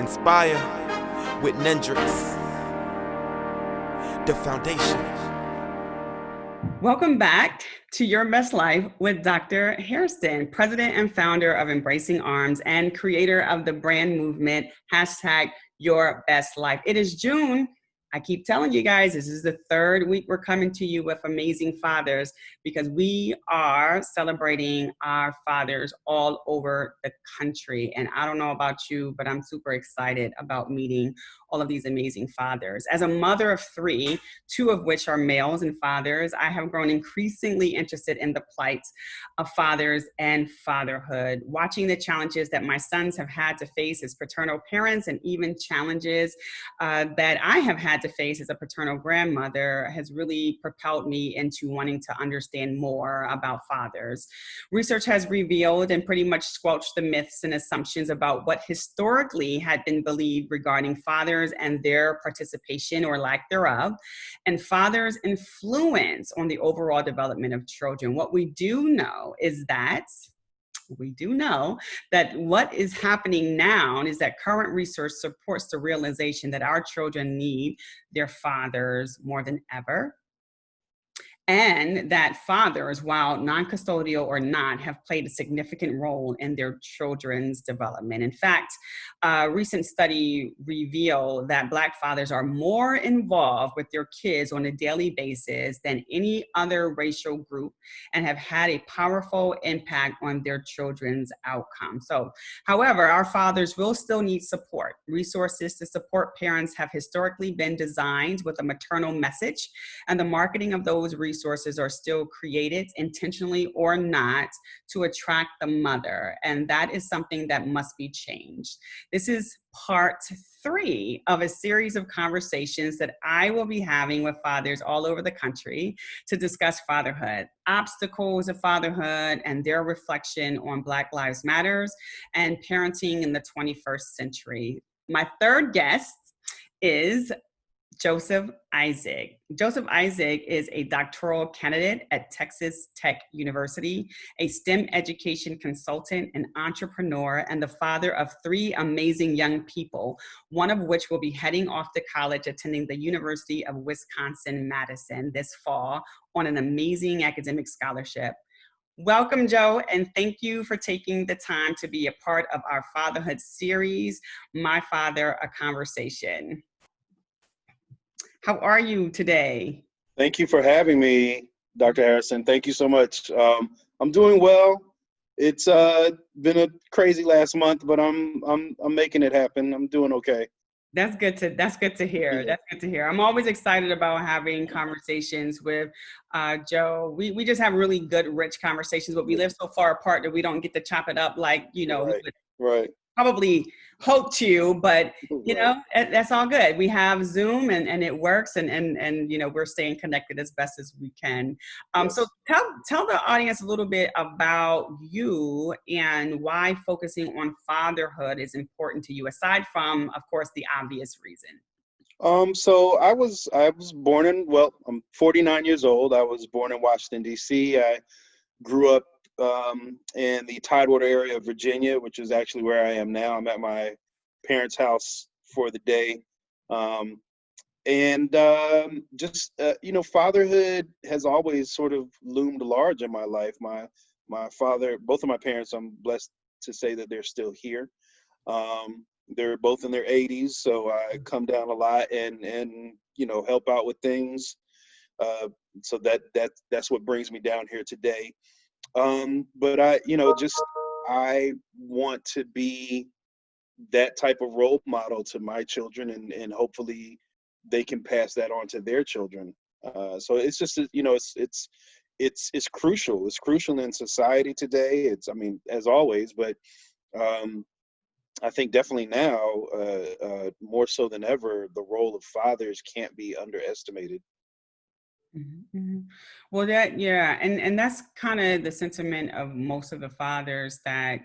Inspire with Nendrix, the foundation. Welcome back to Your Best Life with Dr. Hairston, president and founder of Embracing Arms and creator of the brand movement, #YourBestLife. It is June. I keep telling you guys, this is the third week we're coming to you with amazing fathers because we are celebrating our fathers all over the country. And I don't know about you, but I'm super excited about meeting all of these amazing fathers. As a mother of three, two of which are males and fathers, I have grown increasingly interested in the plight of fathers and fatherhood, watching the challenges that my sons have had to face as paternal parents and even challenges that I have had to face as a paternal grandmother has really propelled me into wanting to understand more about fathers. Research has revealed and pretty much squelched the myths and assumptions about what historically had been believed regarding fathers and their participation or lack thereof, and fathers' influence on the overall development of children. What we do know is that what is happening now is that current research supports the realization that our children need their fathers more than ever. And that fathers, while non-custodial or not, have played a significant role in their children's development. In fact, a recent study revealed that Black fathers are more involved with their kids on a daily basis than any other racial group and have had a powerful impact on their children's outcome. So, however, our fathers will still need support. Resources to support parents have historically been designed with a maternal message, and the marketing of those resources are still created intentionally or not to attract the mother. And that is something that must be changed. This is part 3 of a series of conversations that I will be having with fathers all over the country to discuss fatherhood, obstacles of fatherhood, and their reflection on Black Lives Matters and parenting in the 21st century. My third guest is Joseph Isaac. Joseph Isaac is a doctoral candidate at Texas Tech University, a STEM education consultant, an entrepreneur, and the father of 3 amazing young people, one of which will be heading off to college attending the University of Wisconsin-Madison this fall on an amazing academic scholarship. Welcome, Joe, and thank you for taking the time to be a part of our fatherhood series, My Father, A Conversation. How are you today? Thank you for having me, Dr. Harrison. Thank you so much. I'm doing well. It's been a crazy last month, but I'm making it happen. I'm doing okay. That's good to hear. Yeah. That's good to hear. I'm always excited about having conversations with Joe. We just have really good, rich conversations, but we live so far apart that we don't get to chop it up like, we would Right. probably hope to, but Right. that's all good. We have Zoom and it works, and we're staying connected as best as we can. Yes. So tell the audience a little bit about you and why focusing on fatherhood is important to you, aside from, of course, the obvious reason. So I was born I'm 49 years old. I was born in Washington, D.C. I grew up in the Tidewater area of Virginia, which is actually where I am now. I'm at my parents' house for the day. Fatherhood has always sort of loomed large in my life. My father, both of my parents, I'm blessed to say that they're still here. They're both in their 80s, so I come down a lot and help out with things. So that's what brings me down here today. But I want to be that type of role model to my children, and hopefully they can pass that on to their children. So it's just, it's crucial. It's crucial in society today. As always, but I think definitely now, more so than ever, the role of fathers can't be underestimated. Mm-hmm. Well, and that's kind of the sentiment of most of the fathers that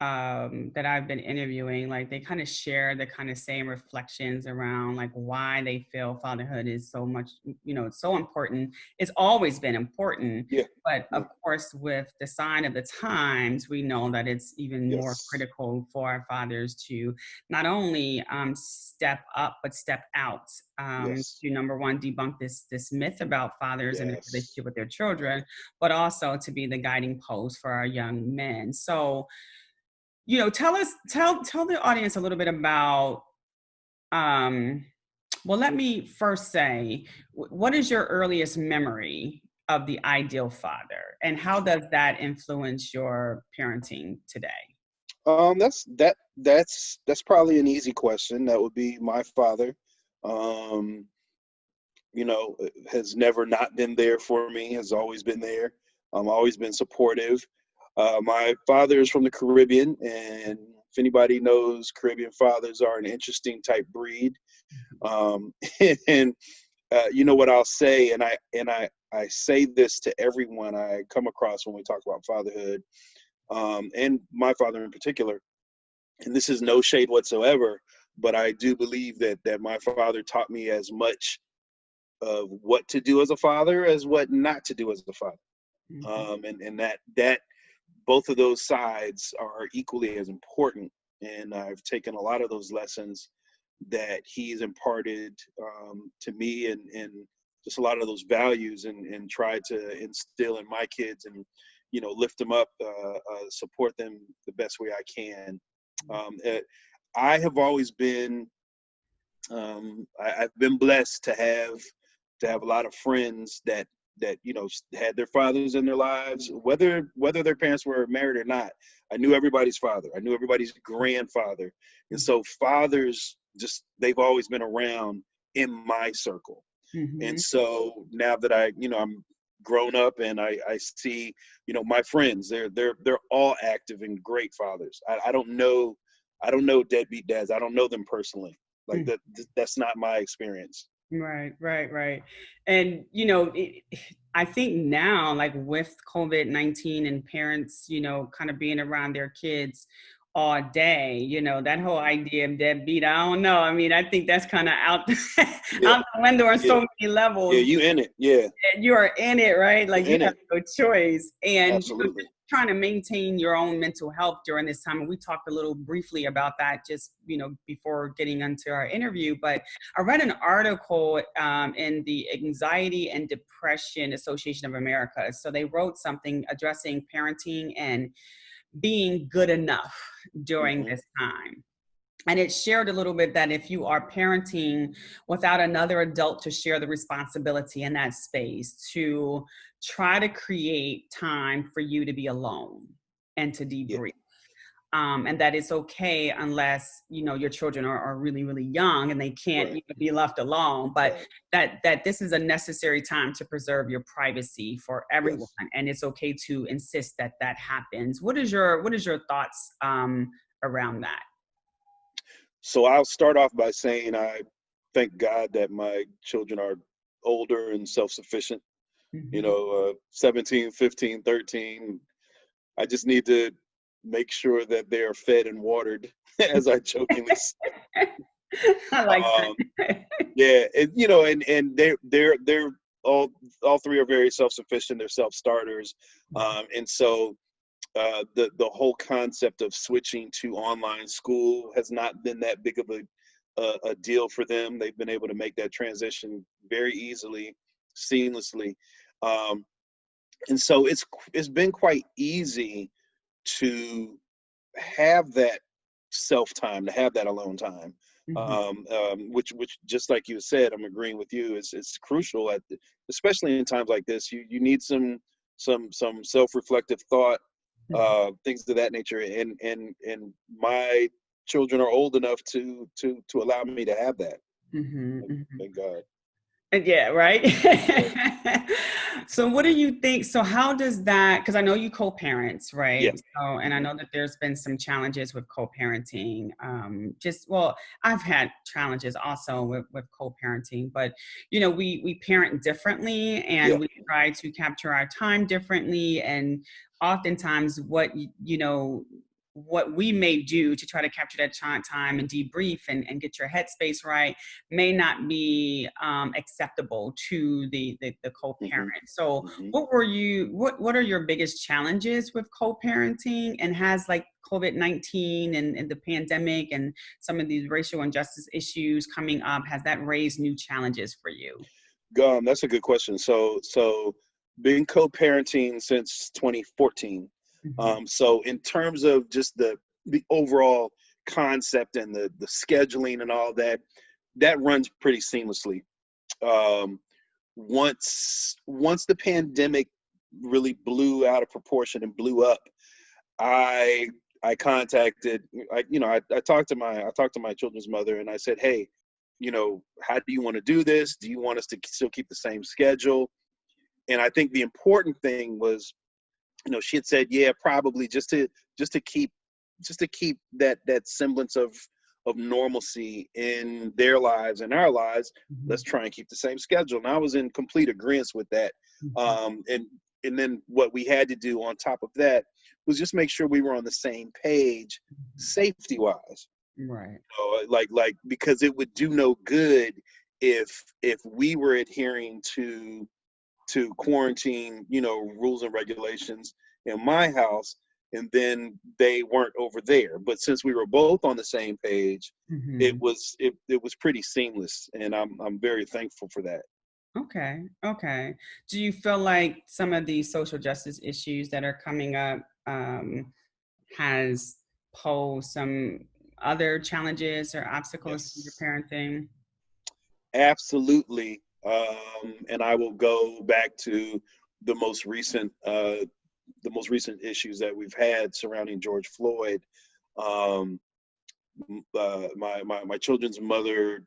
that I've been interviewing, like they kind of share the kind of same reflections around like why they feel fatherhood is so much, it's so important. It's always been important, Yeah. but Yeah. of course, with the sign of the times, we know that it's even more Yes. critical for our fathers to not only step up but step out, Yes. to number one, debunk this myth about fathers and their Yes. relationship with their children, but also to be the guiding post for our young men. So tell the audience a little bit about, well, let me first say, what is your earliest memory of the ideal father, and how does that influence your parenting today? That's probably an easy question. That would be my father. Um, has never not been there for me, has always been there, always been supportive. My father is from the Caribbean, and if anybody knows, Caribbean fathers are an interesting type breed. Um, and you know what I'll say, and I say this to everyone I come across when we talk about fatherhood, and my father in particular. And this is no shade whatsoever, but I do believe that my father taught me as much of what to do as a father as what not to do as a father. Mhm. And that both of those sides are equally as important. And I've taken a lot of those lessons that he's imparted to me, and just a lot of those values, and tried to instill in my kids, and lift them up, support them the best way I can. Uh, I have always been I've been blessed to have a lot of friends that had their fathers in their lives, whether their parents were married or not. I knew everybody's father. I knew everybody's grandfather, and so fathers, just they've always been around in my circle. And Mhm. so now that I'm grown up, and I see my friends, they're all active and great fathers. I don't know deadbeat dads. I don't know them personally. Like that's not my experience. Right, right, right. And, I think now, like with COVID-19 and parents, kind of being around their kids all day, that whole idea of deadbeat, I don't know. I mean, I think that's kind of out, Yeah, out the window on yeah, so many yeah. levels. You in it? Yeah, You are in it, right? you're Like you in have it. no choice. And Absolutely. just trying to maintain your own mental health during this time. And we talked a little briefly about that just, before getting into our interview. But I read an article in the Anxiety and Depression Association of America. So they wrote something addressing parenting and being good enough during Hmm. this time. And it shared a little bit that if you are parenting without another adult to share the responsibility in that space, to try to create time for you to be alone and to Yeah, debrief. And that it's okay unless your children are really really young and they can't right, be left alone, but right. that this is a necessary time to preserve your privacy for everyone, Yes. and it's okay to insist that that happens. What is your thoughts around that? So I'll start off by saying I thank God that my children are older and self-sufficient. Mhm. 17, 15, 13. I just need to make sure that they are fed and watered, as I jokingly say. I like Um, that. yeah, and they're all three are very self-sufficient. They're self-starters, and so the whole concept of switching to online school has not been that big of a deal for them. They've been able to make that transition very easily, seamlessly, um, and so it's been quite easy to have that self time, to have that alone time, Mhm. which just like you said, I'm agreeing with you. It's crucial especially in times like this. You need some self reflective thought, Mhm. things of that nature. And my children are old enough to allow me to have that. Mhm. Thank, Mhm. thank God. Yeah, right. Right. So what do you think? So how does that, because I know you co-parents, Yeah. right? So, and I Hmm. know that there's been some challenges with co-parenting. Well, I've had challenges also with co-parenting, but we parent differently Yeah. and we try to capture our time differently. And oftentimes what what we may do to try to capture that time and debrief and get your headspace right may not be acceptable to the co-parent. So what are your biggest challenges with co-parenting, and has like COVID-19 and the pandemic and some of these racial injustice issues coming up, has that raised new challenges for you? That's a good question. So been co-parenting since 2014. So in terms of just the overall concept and the scheduling and all that, that runs pretty seamlessly. Once the pandemic really blew out of proportion and blew up, I contacted, I talked to my children's mother, and I said, hey, how do you want to do this? Do you want us to still keep the same schedule? And I think the important thing was, she had said, yeah, probably just to keep that semblance of normalcy in their lives and our lives, let's try and keep the same schedule. And I was in complete agreement with that. And then what we had to do on top of that was just make sure we were on the same page, safety wise. Right. Like because it would do no good if we were adhering to quarantine, rules and regulations in my house, and then they weren't over there. But since we were both on the same page, it was pretty seamless, and I'm very thankful for that. Okay. Do you feel like some of these social justice issues that are coming up has posed some other challenges or obstacles to your parenting? Absolutely. And I will go back to the most recent issues that we've had surrounding George Floyd. My children's mother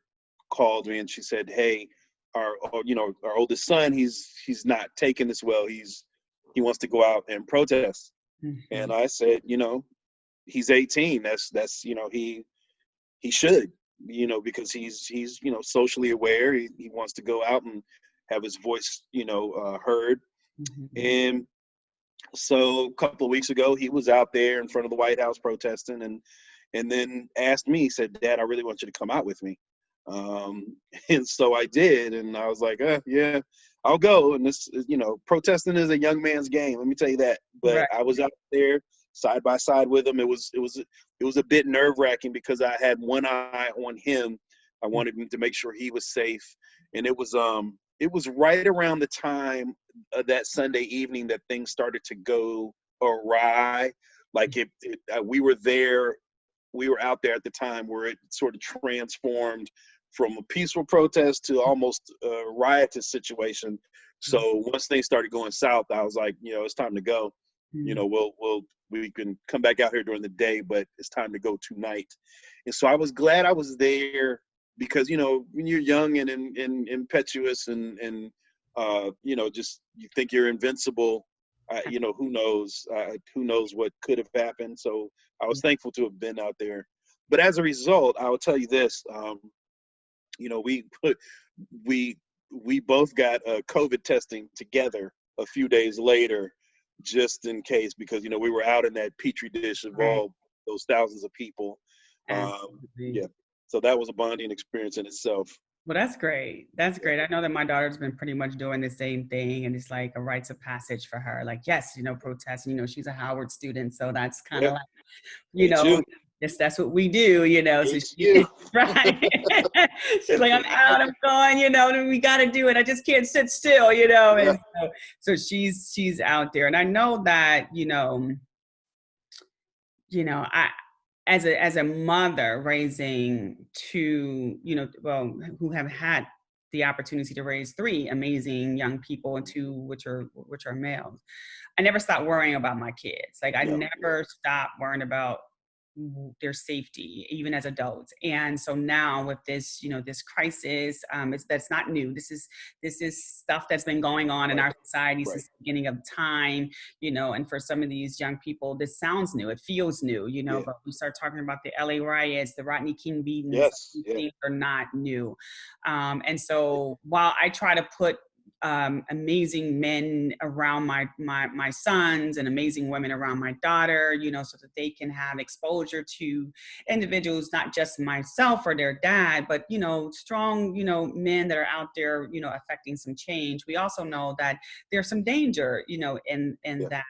called me and she said, hey, our oldest son, he's not taking this well. He wants to go out and protest. And I said, he's 18. That's he should, because he's socially aware. He wants to go out and have his voice, heard. And so a couple of weeks ago, he was out there in front of the White House protesting, and then asked me, he said, Dad, I really want you to come out with me. And so I did, and I was like, yeah, I'll go. And this, protesting is a young man's game. Let me tell you that. But right. I was out there side by side with him. It was a bit nerve-wracking because I had one eye on him. I wanted him to make sure he was safe, and it was right around the time that Sunday evening that things started to go awry. Like we were out there at the time where it sort of transformed from a peaceful protest to almost a riotous situation. So once things started going south, I was like, it's time to go. We can come back out here during the day, but it's time to go tonight. And so I was glad I was there because, when you're young and impetuous and just you think you're invincible, who knows what could have happened. So I was thankful to have been out there. But as a result, I will tell you this, we both got COVID testing together a few days later, just in case, because, we were out in that petri dish of all those thousands of people. So that was a bonding experience in itself. Well, that's great. That's great. I know that my daughter's been pretty much doing the same thing, and it's like a rites of passage for her. Like, yes, protest, she's a Howard student. So that's kind of like, yes, that's what we do, So she, right. She's like, I'm out, I'm going, we got to do it. I just can't sit still, And so she's out there. And I know that, I, as a mother raising two, who have had the opportunity to raise three amazing young people, and two which are males, I never stopped worrying about my kids. Like I never stopped worrying about their safety, even as adults. And so now with this, this crisis, that's not new. This is stuff that's been going on in our society since the beginning of time, and for some of these young people, this sounds new. It feels new, but we start talking about the LA riots, the Rodney King beatings, things are not new. And so while I try to put amazing men around my sons and amazing women around my daughter, so that they can have exposure to individuals, not just myself or their dad, but, strong, men that are out there, affecting some change. We also know that there's some danger, in that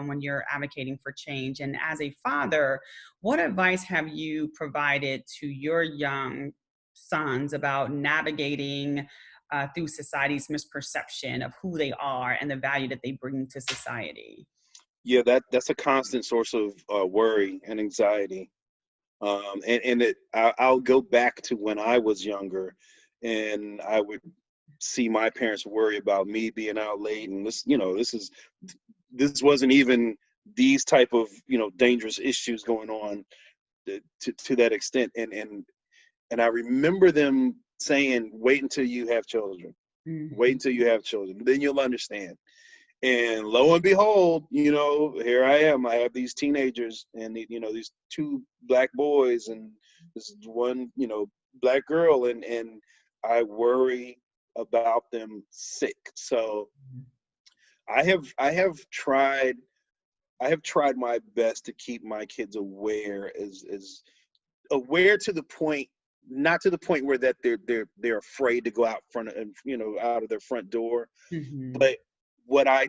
when you're advocating for change. And as a father, what advice have you provided to your young sons about navigating through society's misperception of who they are and the value that they bring to society? Yeah, that's a constant source of worry and anxiety. I'll go back to when I was younger, and I would see my parents worry about me being out late, and this wasn't even these type of dangerous issues going on to that extent, and I remember them saying, "Wait until you have children. Wait until you have children, then you'll understand." And lo and behold, here I am. I have these teenagers, and these two black boys, and this one, black girl, and I worry about them sick. So I have tried my best to keep my kids aware, as aware to the point, not to the point where that they're afraid to go out front and out of their front door, but what I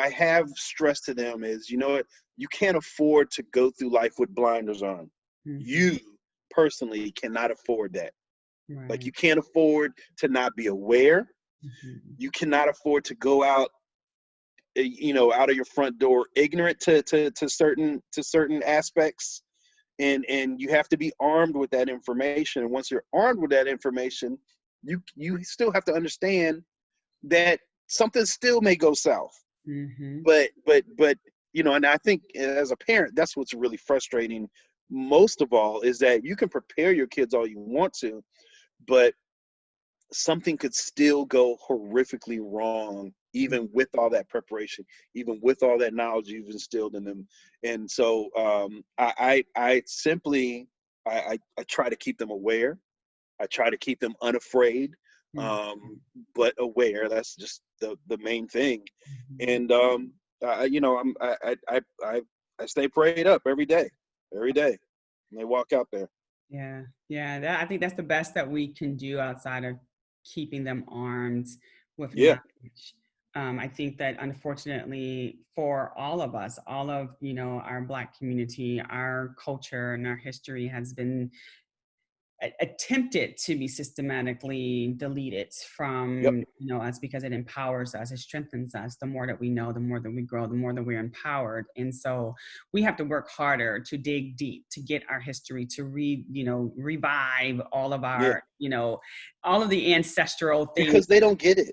have stressed to them is, you can't afford to go through life with blinders on. You personally cannot afford that. Right. Like, you can't afford to not be aware. You cannot afford to go out, out of your front door ignorant to certain aspects. And you have to be armed with that information. And once you're armed with that information, you still have to understand that something still may go south. But and I think as a parent, that's what's really frustrating most of all, is that you can prepare your kids all you want to, but something could still go horrifically wrong, even with all that preparation, even with all that knowledge you've instilled in them. And so I simply try to keep them aware. I try to keep them unafraid, but aware. That's just the main thing. And I stay prayed up every day, and they walk out there. Yeah. I think that's the best that we can do outside of keeping them armed with Yeah. knowledge. I think that, unfortunately, for all of us, all of our Black community, our culture and our history has been attempted to be systematically deleted from us, because it empowers us, it strengthens us. The more that we know, the more that we grow, the more that we're empowered. And so we have to work harder to dig deep, to get our history, to revive all of our all of the ancestral things, because they don't get it.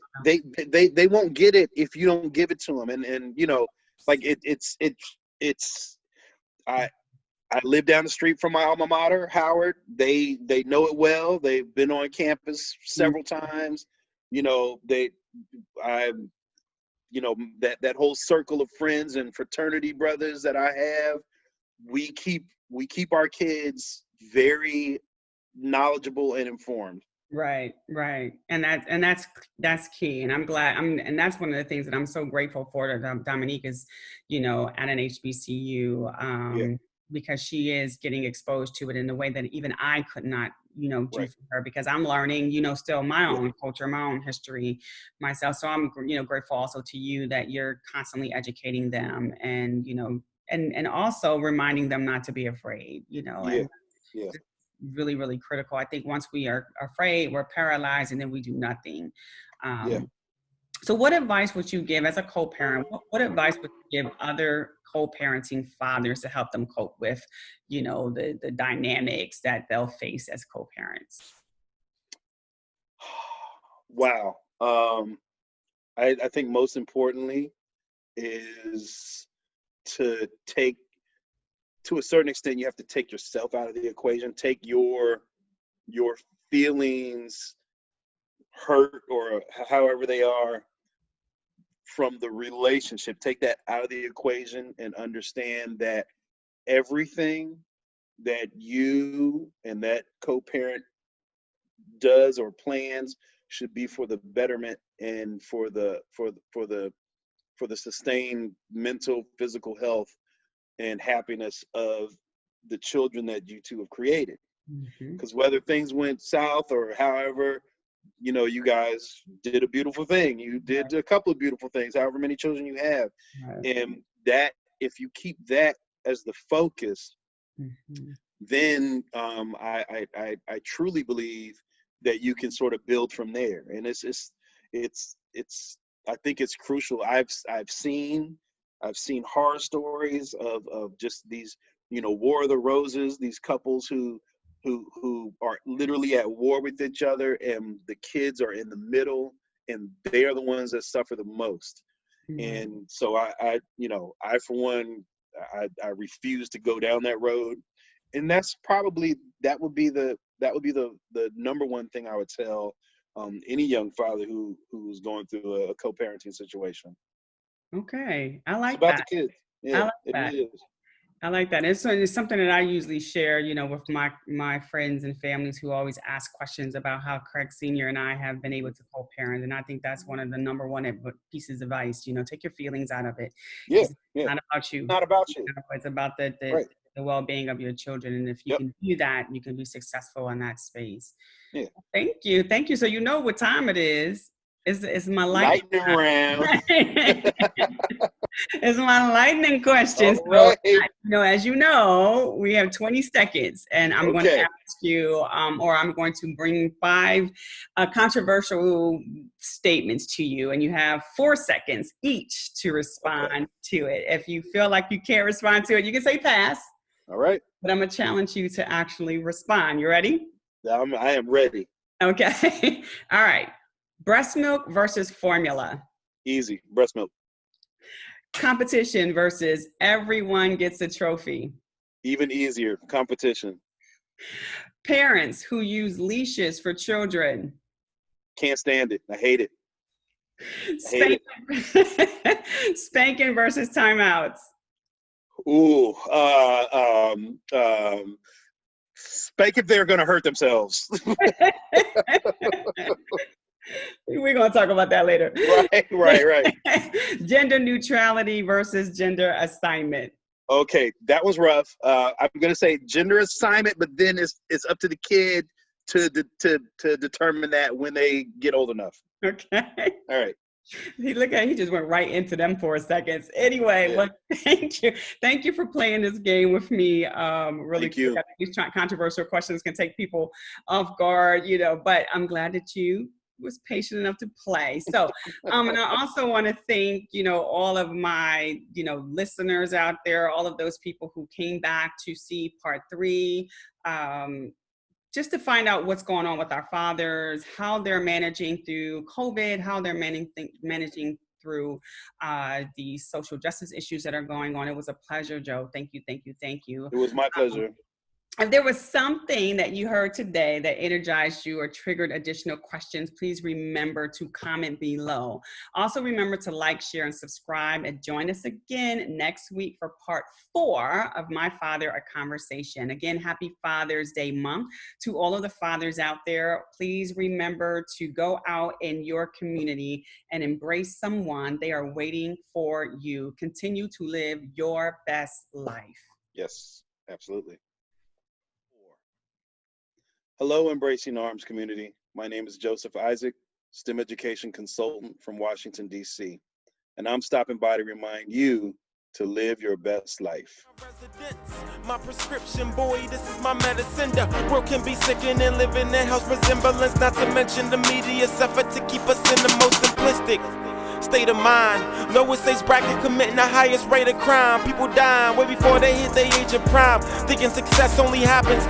They won't get it if you don't give it to them. And like I live down the street from my alma mater, Howard. They know it well. They've been on campus several times. That whole circle of friends and fraternity brothers that I have, we keep our kids very knowledgeable and informed. Right. And that's key. And I'm glad, and that's one of the things that I'm so grateful for, that Dominique is, at an HBCU, because she is getting exposed to it in a way that even I could not, do for her, because I'm learning, still my own culture, my own history myself. So I'm, grateful also to you that you're constantly educating them, and, and also reminding them not to be afraid, and really, really critical. I think once we are afraid, we're paralyzed, and then we do nothing. So what advice would you give as a co-parent? What advice would you give other co-parenting fathers to help them cope with, the dynamics that they'll face as co-parents? Wow. I think most importantly is to take, to a certain extent, you have to take yourself out of the equation. Take your feelings, hurt or however they are, from the relationship. Take that out of the equation and understand that everything that you and that co-parent does or plans should be for the betterment and for the sustained mental, physical health and happiness of the children that you two have created. Because whether things went south or however, you know, you guys did a beautiful thing. You did a couple of beautiful things, however many children you have. And that, if you keep that as the focus, then I truly believe that you can sort of build from there. And it's I think it's crucial. I've seen horror stories of just these, you know, War of the Roses, these couples who are literally at war with each other, and the kids are in the middle, and they are the ones that suffer the most. And so I for one, I refuse to go down that road. And that's probably, that would be the number one thing I would tell any young father who's going through a co-parenting situation. Okay, I like it's about that. the kids. Yeah, I like it that. really is. I like that. It's something that I usually share, you know, with my friends and families who always ask questions about how Craig Sr. and I have been able to co-parent. And I think that's one of the number one pieces of advice. You know, take your feelings out of it. Yeah, It's not about you. Not about you. It's about the well-being of your children. And if you can do that, you can be successful in that space. Yeah. Thank you. So you know what time it is. It's my lightning round. It's my lightning question. Right. So, as you know, we have 20 seconds, and I'm going to ask you, or I'm going to bring 5 controversial statements to you, and you have 4 seconds each to respond to it. If you feel like you can't respond to it, you can say pass. All right. But I'm going to challenge you to actually respond. You ready? I am ready. Okay. All right. Breast milk versus formula. Easy. Breast milk. Competition versus everyone gets a trophy. Even easier. Competition. Parents who use leashes for children. Can't stand it. I hate it. Spanking versus timeouts. Ooh. Spank if they're going to hurt themselves. We're going to talk about that later. Right. Gender neutrality versus gender assignment. Okay, that was rough. I'm going to say gender assignment, but then it's up to the kid to determine that when they get old enough. Okay. All right. He just went right into them for a second. Anyway, well, thank you. Thank you for playing this game with me. Really, thank you. These controversial questions can take people off guard, you know, but I'm glad that you was patient enough to play. So, and I also want to thank, you know, all of my, you know, listeners out there, all of those people who came back to see part 3, just to find out what's going on with our fathers, how they're managing through COVID, how they're managing through the social justice issues that are going on. It was a pleasure, Joe. Thank you. It was my pleasure. If there was something that you heard today that energized you or triggered additional questions, please remember to comment below. Also remember to like, share, and subscribe, and join us again next week for part 4 of My Father, A Conversation. Again, happy Father's Day month to all of the fathers out there. Please remember to go out in your community and embrace someone. They are waiting for you. Continue to live your best life. Yes, absolutely. Hello, Embracing Arms community. My name is Joseph Isaac, STEM education consultant from Washington, D.C. And I'm stopping by to remind you to live your best life. My prescription, boy, this is my medicine. The world can be sickening and living in house resemblance, not to mention the media's effort to keep us in the most simplistic state of mind. Lowest age bracket committing the highest rate of crime. People dying way before they hit the age of prime, thinking success only happens